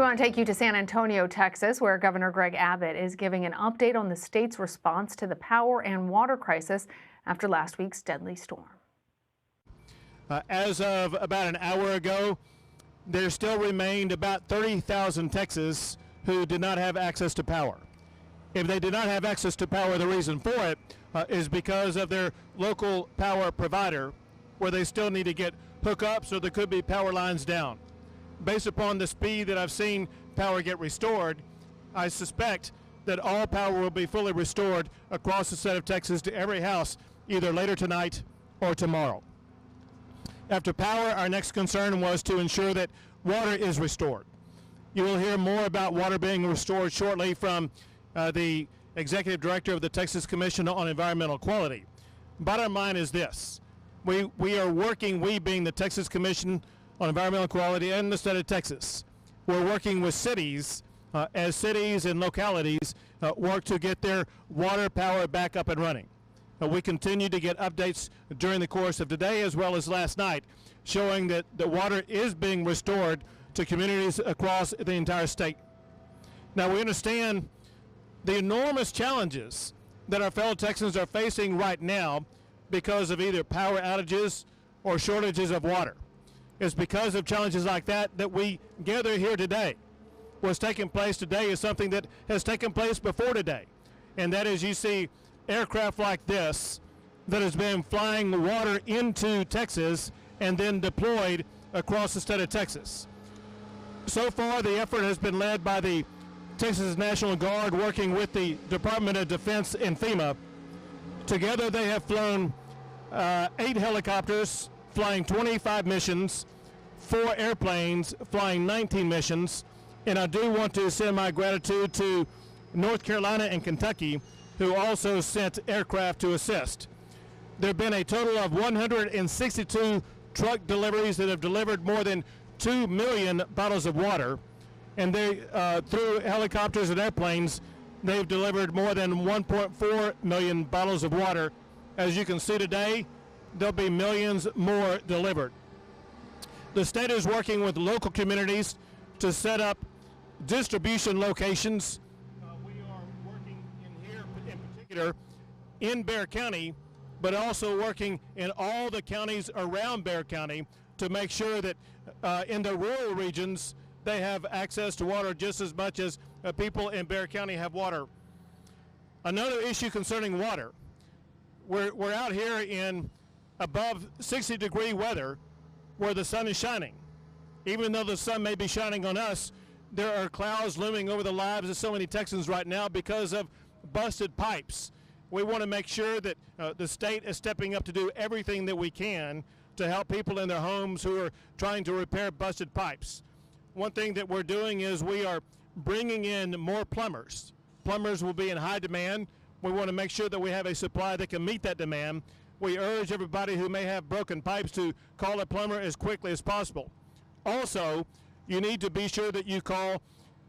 want to take you to San Antonio, Texas, where Governor Greg Abbott is giving an update on the state's response to the power and water crisis after last week's deadly storm. As of about an hour ago, there still remained about 30,000 Texans who did not have access to power. If they did not have access to power, the reason for it is because of their local power provider, where they still need to get hookups or there could be power lines down. Based upon the speed that I've seen power get restored, I suspect that all power will be fully restored across the state of Texas to every house either later tonight or tomorrow. After power, our next concern was to ensure that water is restored. You will hear more about water being restored shortly from the Executive Director of the Texas Commission on Environmental Quality. Bottom line is this: we are working, we being the Texas Commission on Environmental Quality and the state of Texas, we're working with cities as cities and localities work to get their water power back up and running. We continue to get updates during the course of today as well as last night showing that the water is being restored to communities across the entire state. Now, we understand the enormous challenges that our fellow Texans are facing right now because of either power outages or shortages of water. It's because of challenges like that that we gather here today. What's taking place today is something that has taken place before today, and that is you see aircraft like this that has been flying water into Texas and then deployed across the state of Texas. So far, the effort has been led by the Texas National Guard working with the Department of Defense and FEMA. Together, they have flown 8 helicopters, flying 25 missions, 4 airplanes, flying 19 missions. And I do want to send my gratitude to North Carolina and Kentucky, who also sent aircraft to assist. There have been a total of 162 truck deliveries that have delivered more than 2 million bottles of water. And they, through helicopters and airplanes, they've delivered more than 1.4 million bottles of water. As you can see today, there'll be millions more delivered. The state is working with local communities to set up distribution locations. We are working in here in particular in Bexar County, but also working in all the counties around Bexar County to make sure that in the rural regions they have access to water just as much as people in Bexar County have water. Another issue concerning water, we're out here in above 60-degree weather where the sun is shining. Even though the sun may be shining on us, there are clouds looming over the lives of so many Texans right now because of busted pipes. We want to make sure that the state is stepping up to do everything that we can to help people in their homes who are trying to repair busted pipes. One thing that we're doing is we are bringing in more plumbers. Plumbers will be in high demand. We want to make sure that we have a supply that can meet that demand. We urge everybody who may have broken pipes to call a plumber as quickly as possible. Also, you need to be sure that you call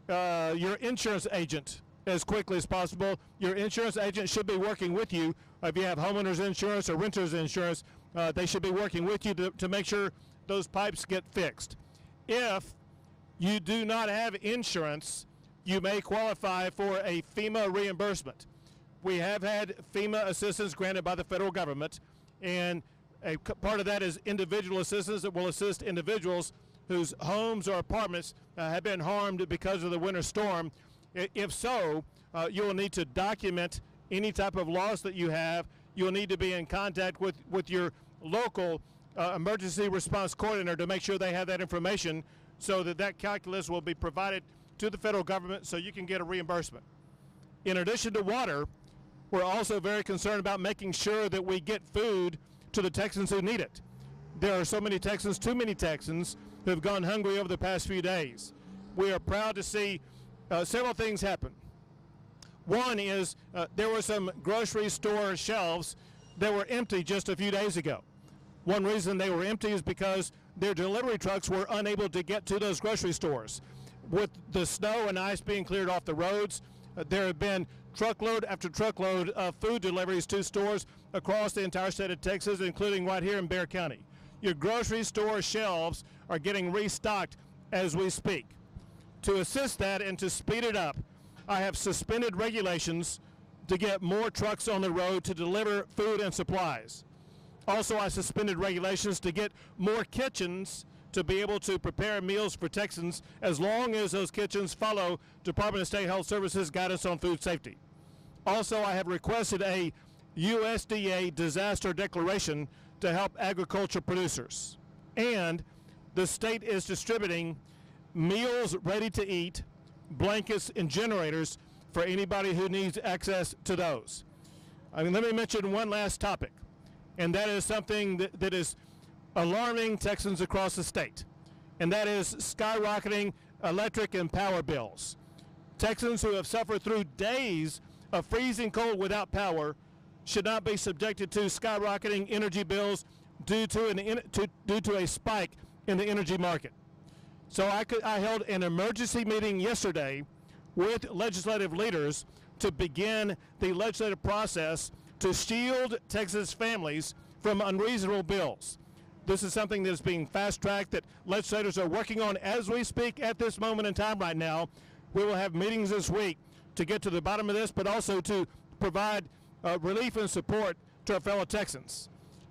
your insurance agent as quickly as possible. Your insurance agent should be working with you. If you have homeowners insurance or renters insurance, they should be working with you to make sure those pipes get fixed. If you do not have insurance, you may qualify for a FEMA reimbursement. We have had FEMA assistance granted by the federal government, and a part of that is individual assistance that will assist individuals whose homes or apartments have been harmed because of the winter storm. If so, you will need to document any type of loss that you have. You'll need to be in contact with your local emergency response coordinator to make sure they have that information so that calculus will be provided to the federal government so you can get a reimbursement. In addition to water, we're also very concerned about making sure that we get food to the Texans who need it. There are so many Texans, too many Texans, who have gone hungry over the past few days. We are proud to see several things happen. One is there were some grocery store shelves that were empty just a few days ago. One reason they were empty is because their delivery trucks were unable to get to those grocery stores. With the snow and ice being cleared off the roads, there have been truckload after truckload of food deliveries to stores across the entire state of Texas, including right here in Bexar County. Your grocery store shelves are getting restocked as we speak. To assist that and to speed it up, I have suspended regulations to get more trucks on the road to deliver food and supplies. Also, I suspended regulations to get more kitchens to be able to prepare meals for Texans as long as those kitchens follow Department of State Health Services guidance on food safety. Also, I have requested a USDA disaster declaration to help agriculture producers. And the state is distributing meals ready to eat, blankets, and generators for anybody who needs access to those. Let me mention one last topic, and that is something that is alarming Texans across the state, and that is skyrocketing electric and power bills. Texans who have suffered through days of freezing cold without power should not be subjected to skyrocketing energy bills due to a spike in the energy market. So I held an emergency meeting yesterday with legislative leaders to begin the legislative process to shield Texas families from unreasonable bills. This is something that is being fast-tracked that legislators are working on as we speak at this moment in time right now. We will have meetings this week to get to the bottom of this, but also to provide relief and support to our fellow Texans.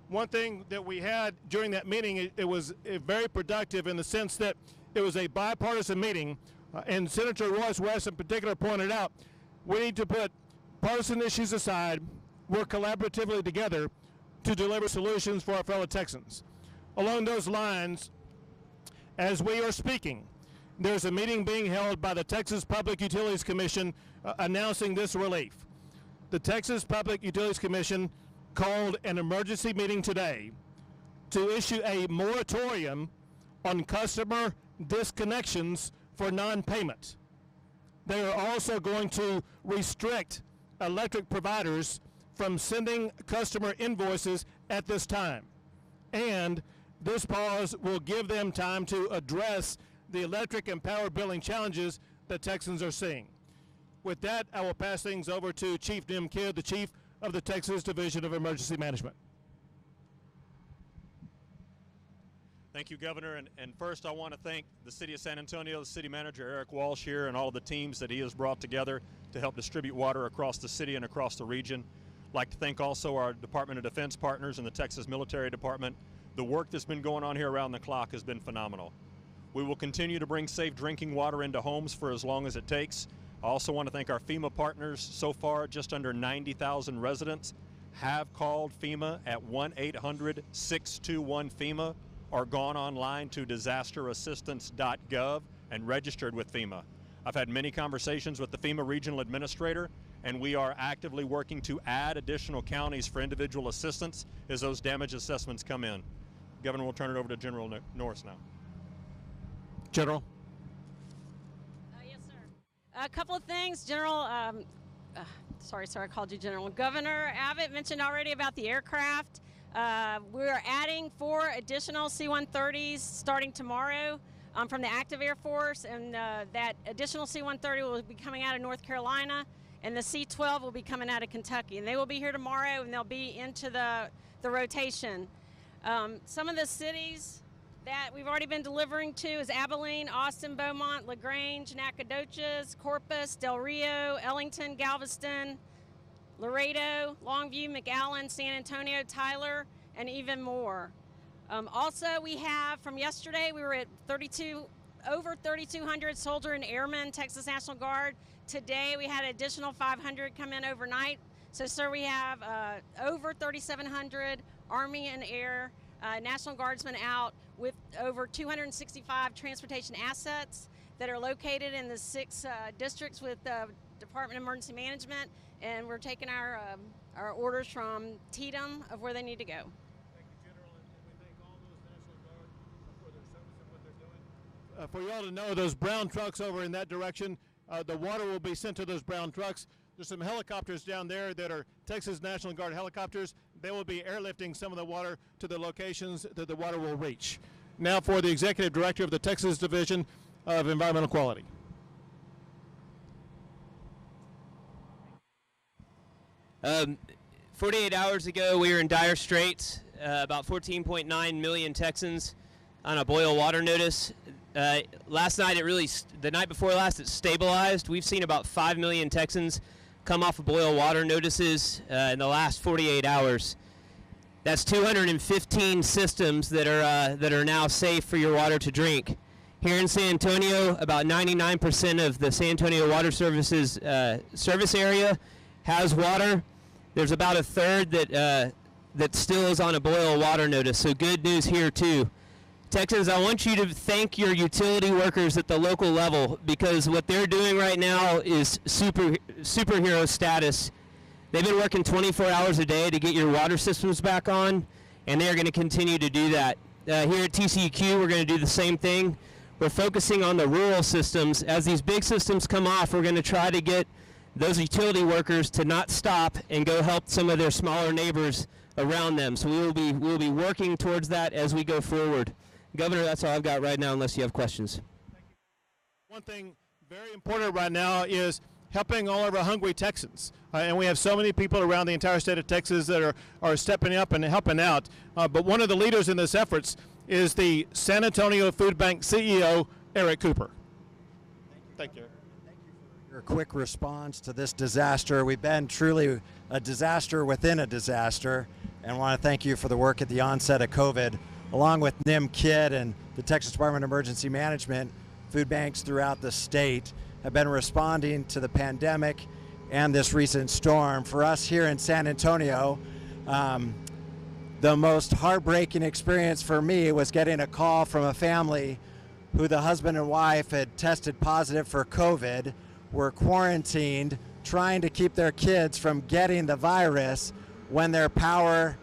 One thing that we had during that meeting, it was very productive in the sense that it was a bipartisan meeting, and Senator Royce West in particular pointed out we need to put partisan issues aside, work collaboratively together to deliver solutions for our fellow Texans. Along those lines, as we are speaking, there's a meeting being held by the Texas Public Utilities Commission announcing this relief. The Texas Public Utilities Commission called an emergency meeting today to issue a moratorium on customer disconnections for non-payment. They are also going to restrict electric providers from sending customer invoices at this time. And this pause will give them time to address the electric and power billing challenges that Texans are seeing. With that, I will pass things over to Chief Nim Kidd, the Chief of the Texas Division of Emergency Management. Thank you, Governor. And first, I want to thank the City of San Antonio, the City Manager Eric Walsh here, and all of the teams that he has brought together to help distribute water across the city and across the region. I'd like to thank also our Department of Defense partners and the Texas Military Department. The work that's been going on here around the clock has been phenomenal. We will continue to bring safe drinking water into homes for as long as it takes. I also want to thank our FEMA partners. So far, just under 90,000 residents have called FEMA at 1-800-621-FEMA or gone online to disasterassistance.gov and registered with FEMA. I've had many conversations with the FEMA Regional Administrator, and we are actively working to add additional counties for individual assistance as those damage assessments come in. Governor, we'll turn it over to General Norris now. General. Yes, sir. A couple of things, General. Sorry, I called you General. Governor Abbott mentioned already about the aircraft. We're adding 4 additional C-130s starting tomorrow from the active Air Force, and that additional C-130 will be coming out of North Carolina, and the C-12 will be coming out of Kentucky. And they will be here tomorrow, and they'll be into the rotation. Some of the cities that we've already been delivering to is Abilene, Austin, Beaumont, LaGrange, Nacogdoches, Corpus, Del Rio, Ellington, Galveston, Laredo, Longview, McAllen, San Antonio, Tyler, and even more. Also, we have from yesterday, we were at over 3,200 soldier and airmen, Texas National Guard. Today, we had an additional 500 come in overnight. So, sir, we have over 3,700 Army and Air National Guardsmen out with over 265 transportation assets that are located in the 6 districts with Department of Emergency Management, and we're taking our orders from TDM of where they need to go. Thank you, General, and we thank all those National Guard for their service and what they're doing. For you all to know, those brown trucks over in that direction, the water will be sent to those brown trucks. There's some helicopters down there that are Texas National Guard helicopters. They will be airlifting some of the water to the locations that the water will reach. Now for the Executive Director of the Texas Division of Environmental Quality. 48 hours ago, we were in dire straits. About 14.9 million Texans on a boil water notice. Last night, the night before last, it stabilized. We've seen about 5 million Texans come off of boil water notices in the last 48 hours. That's 215 systems that are now safe for your water to drink. Here in San Antonio, about 99% of the San Antonio Water Services service area has water. There's about a third that still is on a boil water notice, so good news here too. Texans, I want you to thank your utility workers at the local level, because what they're doing right now is superhero status. They've been working 24 hours a day to get your water systems back on, and they're going to continue to do that. Here at TCEQ, we're going to do the same thing. We're focusing on the rural systems. As these big systems come off, we're going to try to get those utility workers to not stop and go help some of their smaller neighbors around them. So we'll be working towards that as we go forward. Governor, that's all I've got right now, unless you have questions. One thing very important right now is helping all of our hungry Texans. And we have so many people around the entire state of Texas that are stepping up and helping out. But one of the leaders in this efforts is the San Antonio Food Bank CEO, Eric Cooper. Thank you. Your quick response to this disaster. We've been truly a disaster within a disaster, and want to thank you for the work at the onset of COVID. Along with NIM KID and the Texas Department of Emergency Management, food banks throughout the state have been responding to the pandemic and this recent storm. For us here in San Antonio, the most heartbreaking experience for me was getting a call from a family who the husband and wife had tested positive for COVID, were quarantined, trying to keep their kids from getting the virus when their power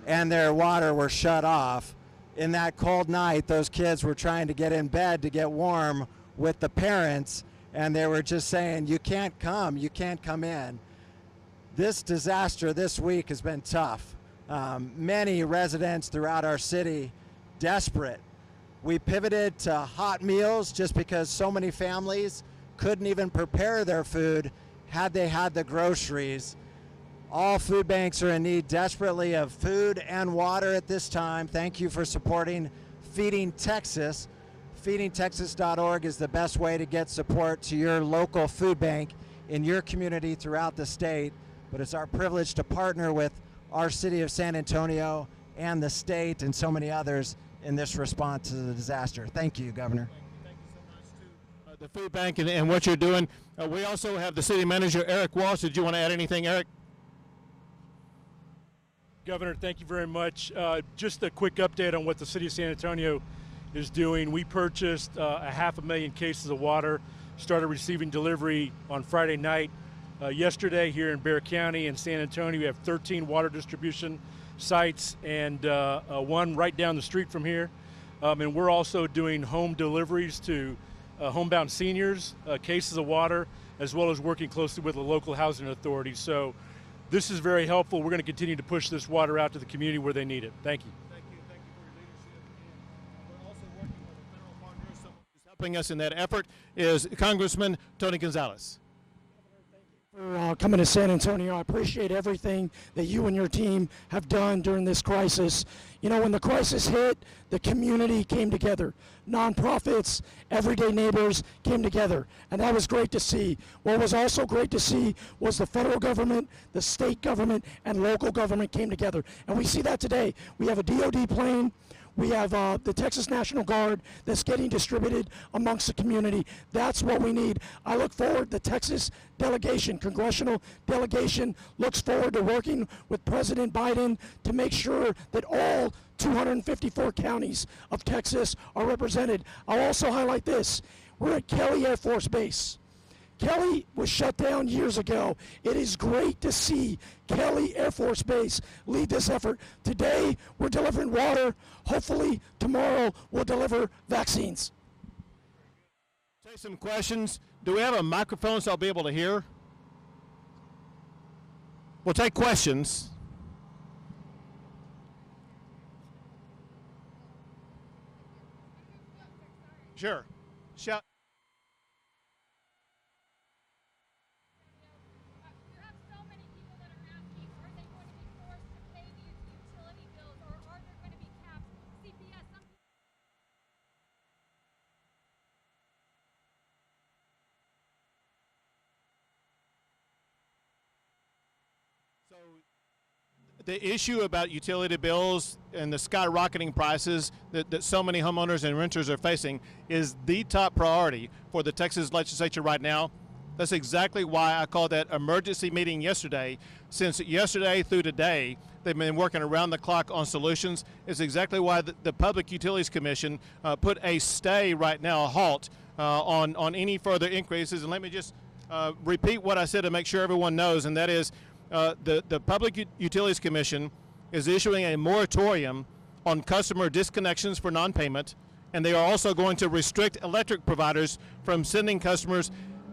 and their water were shut off. In that cold night, those kids were trying to get in bed to get warm with the parents, and they were just saying, you can't come in. This disaster this week has been tough. Many residents throughout our city desperate. We pivoted to hot meals just because so many families couldn't even prepare their food had they had the groceries. All food banks are in need desperately of food and water at this time. Thank you for supporting Feeding Texas. FeedingTexas.org is the best way to get support to your local food bank in your community throughout the state. But it's our privilege to partner with our city of San Antonio and the state and so many others in this response to the disaster. Thank you, Governor. Thank you so much to the food bank and what you're doing. We also have the city manager, Eric Walsh. Did you want to add anything, Eric? Governor, thank you very much. Just a quick update on what the city of San Antonio is doing. We purchased 500,000 cases of water, started receiving delivery on Friday night. Yesterday here in Bexar County and San Antonio, we have 13 water distribution sites and one right down the street from here. And we're also doing home deliveries to homebound seniors, cases of water, as well as working closely with the local housing authorities. So this is very helpful. We're going to continue to push this water out to the community where they need it. Thank you. Thank you for your leadership. And we're also working with a federal partner. Someone who's helping us in that effort is Congressman Tony Gonzalez. For coming to San Antonio. I appreciate everything that you and your team have done during this crisis. You know, when the crisis hit, the community came together. Nonprofits, everyday neighbors came together, and that was great to see. What was also great to see was the federal government, the state government, and local government came together. And we see that today. We have a DOD plane. We have the Texas National Guard that's getting distributed amongst the community. That's what we need. I look forward, the Texas delegation, congressional delegation, looks forward to working with President Biden to make sure that all 254 counties of Texas are represented. I'll also highlight this. We're at Kelly Air Force Base. Kelly was shut down years ago. It is great to see Kelly Air Force Base lead this effort. Today, we're delivering water. Hopefully, tomorrow, we'll deliver vaccines. Take some questions. Do we have a microphone so I'll be able to hear? We'll take questions. Sure. Shout. The issue about utility bills and the skyrocketing prices that so many homeowners and renters are facing is the top priority for the Texas legislature right now. That's exactly why I called that emergency meeting yesterday. Since yesterday through today, they've been working around the clock on solutions. It's exactly why the Public Utilities Commission put a stay right now, a halt on any further increases. And let me just repeat what I said to make sure everyone knows, and that is the Public Utilities Commission is issuing a moratorium on customer disconnections for non-payment, and they are also going to restrict electric providers from sending customers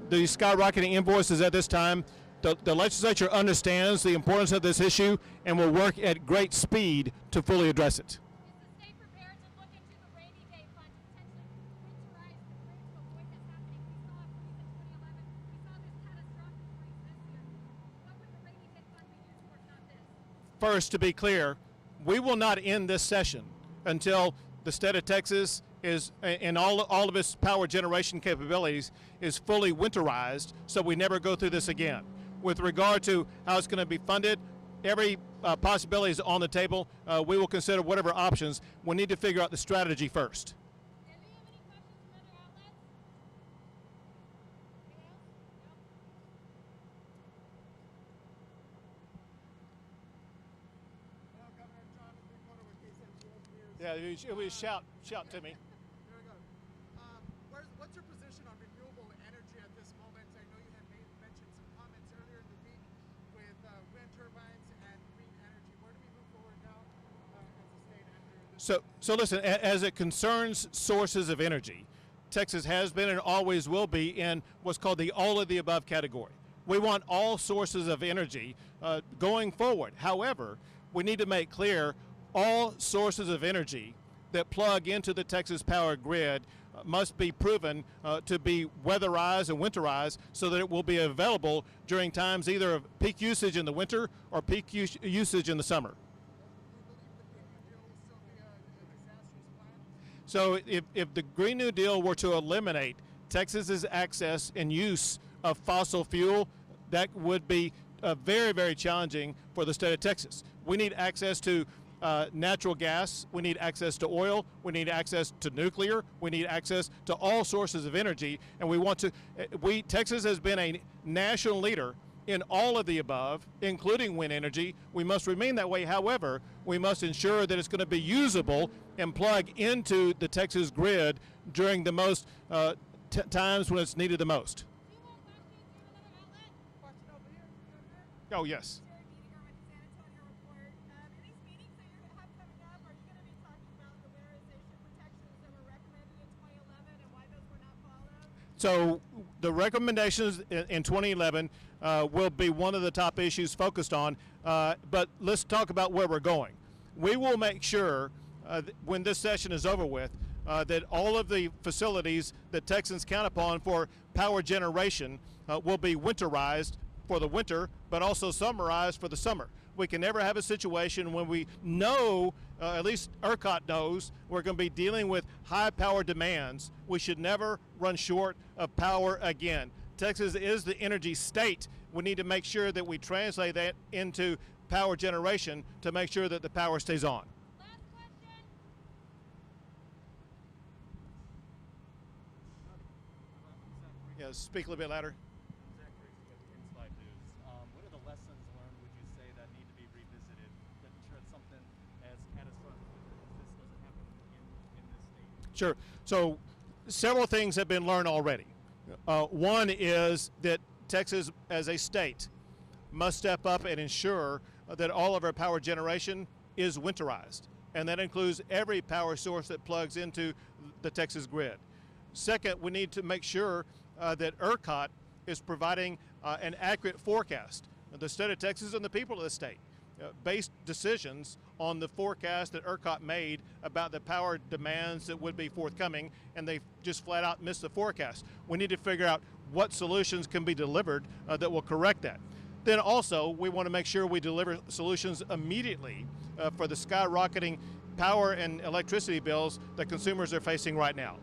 the skyrocketing invoices at this time. The legislature understands the importance of this issue and will work at great speed to fully address it. Is the state prepared to look into the rainy day fund to potentially winterize the grids to avoid this happening? We saw a freeze in 2011. We saw this catastrophic freeze this year. What would the rainy day fund be used for, if not this? First, to be clear, we will not end this session until the state of Texas is, and all of its power generation capabilities, is fully winterized, so we never go through this again. With regard to how it's going to be funded, every possibility is on the table. We will consider whatever options. We need to figure out the strategy first. And do you have any questions from other outlets? Yeah, it was shout to me. There we go. What's your position on renewable energy at this moment? I know you had mentioned some comments earlier in the week with wind turbines and green energy. Where do we move forward now as a state after this? So listen, as it concerns sources of energy, Texas has been and always will be in what's called the all of the above category. We want all sources of energy going forward. However, we need to make clear all sources of energy that plug into the Texas power grid must be proven to be weatherized and winterized so that it will be available during times either of peak usage in the winter or peak usage in the summer. So if the Green New Deal were to eliminate Texas's access and use of fossil fuel, that would be very, very challenging for the state of Texas. We need access to natural gas, we need access to oil, we need access to nuclear, we need access to all sources of energy, and we want to, Texas has been a national leader in all of the above, including wind energy. We must remain that way. However, we must ensure that it's going to be usable and plug into the Texas grid during the most times when it's needed the most. Do you want questions? Do you have another outlet? Question over here, Governor. Oh, yes. Jerry Beedinger with the San Antonio Report. In these meetings that you have coming up, are you going to be talking about the weatherization protections that were recommended in 2011 and why those were not followed? So the recommendations in 2011 will be one of the top issues focused on, but let's talk about where we're going. We will make sure when this session is over with that all of the facilities that Texans count upon for power generation will be winterized for the winter, but also summerized for the summer. We can never have a situation when we know, at least ERCOT knows, we're going to be dealing with high power demands. We should never run short of power again. Texas is the energy state. We need to make sure that we translate that into power generation to make sure that the power stays on. Last question. Yeah, speak a little bit louder. What are the lessons learned, would you say, that need to be revisited to ensure that something as catastrophic as this doesn't happen in this state? Sure. So several things have been learned already. One is that Texas as a state must step up and ensure that all of our power generation is winterized, and that includes every power source that plugs into the Texas grid. Second, we need to make sure that ERCOT is providing an accurate forecast. The state of Texas and the people of the state based decisions on the forecast that ERCOT made about the power demands that would be forthcoming, and they just flat out missed the forecast. We need to figure out what solutions can be delivered that will correct that. Then also, we want to make sure we deliver solutions immediately for the skyrocketing power and electricity bills that consumers are facing right now.